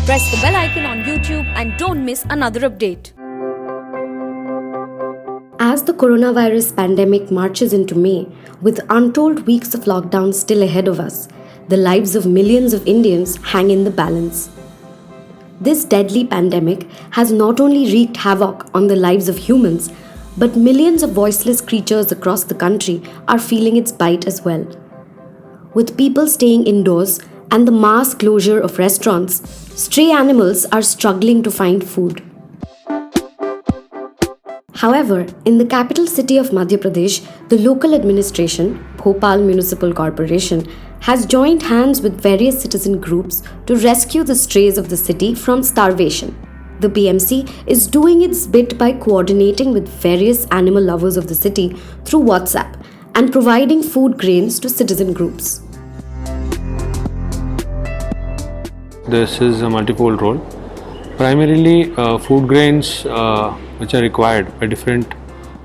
Press the bell icon on YouTube and don't miss another update. As the coronavirus pandemic marches into May, with untold weeks of lockdown still ahead of us, the lives of millions of Indians hang in the balance. This deadly pandemic has not only wreaked havoc on the lives of humans, but millions of voiceless creatures across the country are feeling its bite as well. With people staying indoors and the mass closure of restaurants, stray animals are struggling to find food. However, in the capital city of Madhya Pradesh, the local administration, Bhopal Municipal Corporation, has joined hands with various citizen groups to rescue the strays of the city from starvation. The BMC is doing its bit by coordinating with various animal lovers of the city through WhatsApp and providing food grains to citizen groups. This is a multifold role. Primarily, food grains which are required by different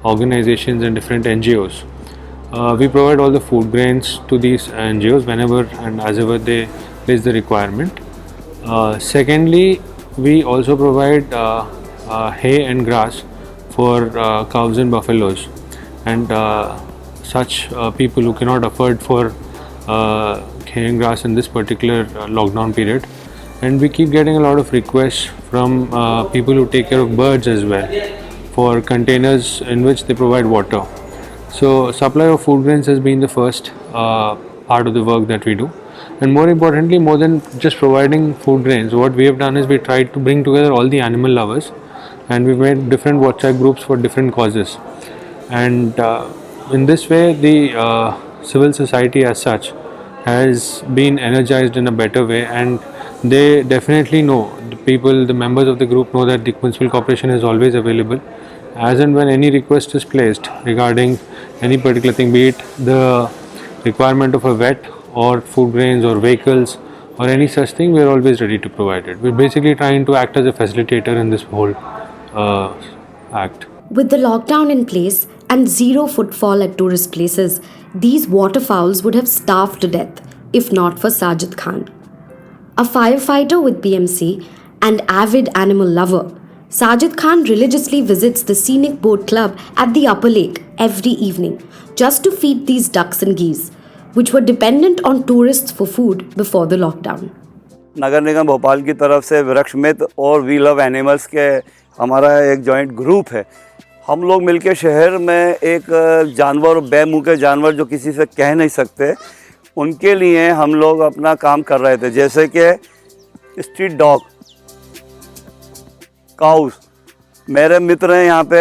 organizations and different NGOs. We provide all the food grains to these NGOs whenever and as ever they place the requirement. Secondly, we also provide hay and grass for cows and buffaloes, and such people who cannot afford for hay and grass in this particular lockdown period. And we keep getting a lot of requests from people who take care of birds as well for containers in which they provide water. So supply of food grains has been the first part of the work that we do. And more importantly, more than just providing food grains, what we have done is we tried to bring together all the animal lovers, and we've made different WhatsApp groups for different causes. And in this way, the civil society as such has been energized in a better way, and they definitely know, the members of the group know that the municipal corporation is always available as and when any request is placed regarding any particular thing, be it the requirement of a vet or food grains or vehicles or any such thing. We are always ready to provide it. We're basically trying to act as a facilitator in this whole act. With the lockdown in place and zero footfall at tourist places, these waterfowls would have starved to death if not for Sajid Khan. A firefighter with BMC and avid animal lover, Sajid Khan religiously visits the Scenic Boat Club at the Upper Lake every evening just to feed these ducks and geese, which were dependent on tourists for food before the lockdown. नगर निगम भोपाल की तरफ से वृक्ष मित्र और we love animals के हमारा एक joint group है। हम लोग मिलके शहर में एक जानवर, बेमुँह के जानवर जो किसी से कह नहीं सकते, उनके लिए हम लोग अपना काम कर रहे थे, जैसे कि स्ट्रीट डॉग, काउस। मेरे मित्र हैं यहाँ पे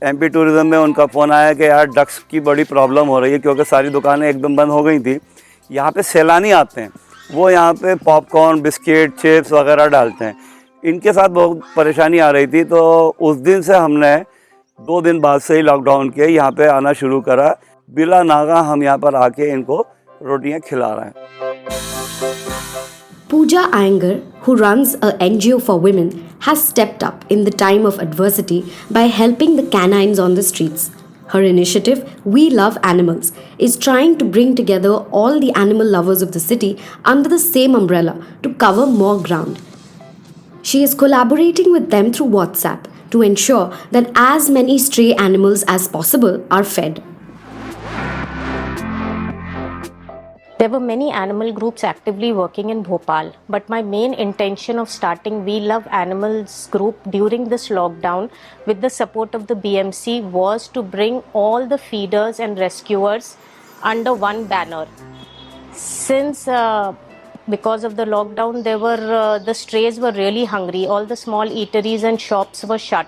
एमपी टूरिज़्म में, उनका फ़ोन आया कि यार डक्स की बड़ी प्रॉब्लम हो रही है क्योंकि सारी दुकानें एकदम बंद हो गई थी। यहाँ पे सैलानी आते हैं, वो यहाँ पे पॉपकॉर्न, बिस्किट, चिप्स वगैरह डालते हैं। इनके साथ बहुत परेशानी आ रही थी, तो उस दिन से हमने 2 दिन बाद से ही लॉकडाउन के यहाँ पे आना शुरू करा। बिला नागा हम यहाँ पर आके इनको रोटियां खिला रहे हैं। Pooja Iyengar, who runs a NGO for women, has stepped up in the time of adversity by helping the canines on the streets. Her initiative, We Love Animals, is trying to bring together all the animal lovers of the city under the same umbrella to cover more ground. She is collaborating with them through WhatsApp to ensure that as many stray animals as possible are fed. There were many animal groups actively working in Bhopal, but my main intention of starting We Love Animals group during this lockdown with the support of the BMC was to bring all the feeders and rescuers under one banner. Since because of the lockdown, the strays were really hungry. All the small eateries and shops were shut.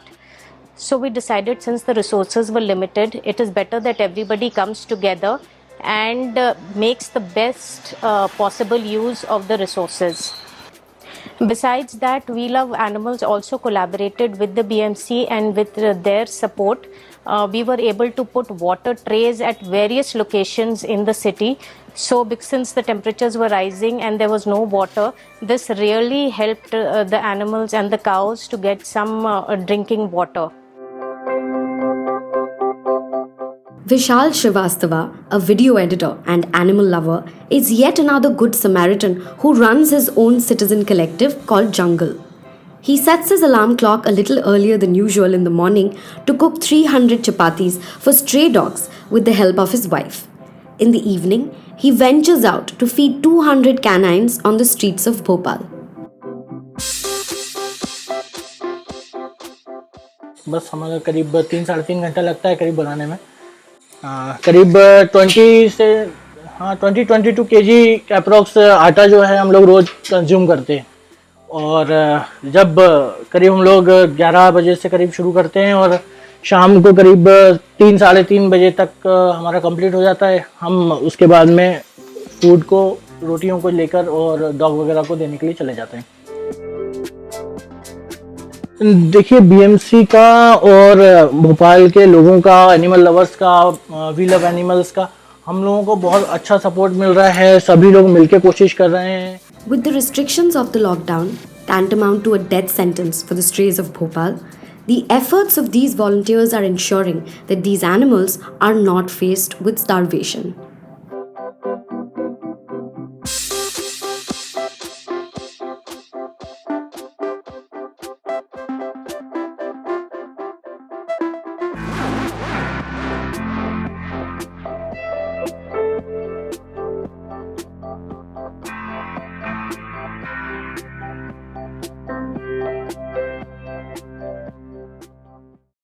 So we decided, since the resources were limited, it is better that everybody comes together and makes the best possible use of the resources. Besides that, We Love Animals also collaborated with the BMC, and with their support, we were able to put water trays at various locations in the city. So since the temperatures were rising and there was no water, this really helped the animals and the cows to get some drinking water. Vishal Srivastava, a video editor and animal lover, is yet another good Samaritan who runs his own citizen collective called Jungle. He sets his alarm clock a little earlier than usual in the morning to cook 300 chapatis for stray dogs with the help of his wife. In the evening, he ventures out to feed 200 canines on the streets of Bhopal. बस हमारा करीब 3-3.5 घंटा लगता है करीब बनाने में। करीब 20-22 kg अप्रॉक्स आटा जो है हम लोग रोज़ कंज्यूम करते हैं। और जब करीब हम लोग 11 बजे से करीब शुरू करते हैं और शाम को करीब 3-3:30 बजे तक हमारा कंप्लीट हो जाता है। हम उसके बाद में फूड को रोटियों को लेकर और डॉग वगैरह को देने के लिए चले जाते हैं। देखिए बीएमसी का और भोपाल के लोगों का, एनिमल लवर्स का, वी लव एनिमल्स का हम लोगों को बहुत अच्छा सपोर्ट मिल रहा है। सभी लोग मिलकर कोशिश कर रहे हैं। With the restrictions of the lockdown, tantamount to a death sentence for the strays of Bhopal, the efforts of these volunteers are ensuring that these animals are not faced with starvation.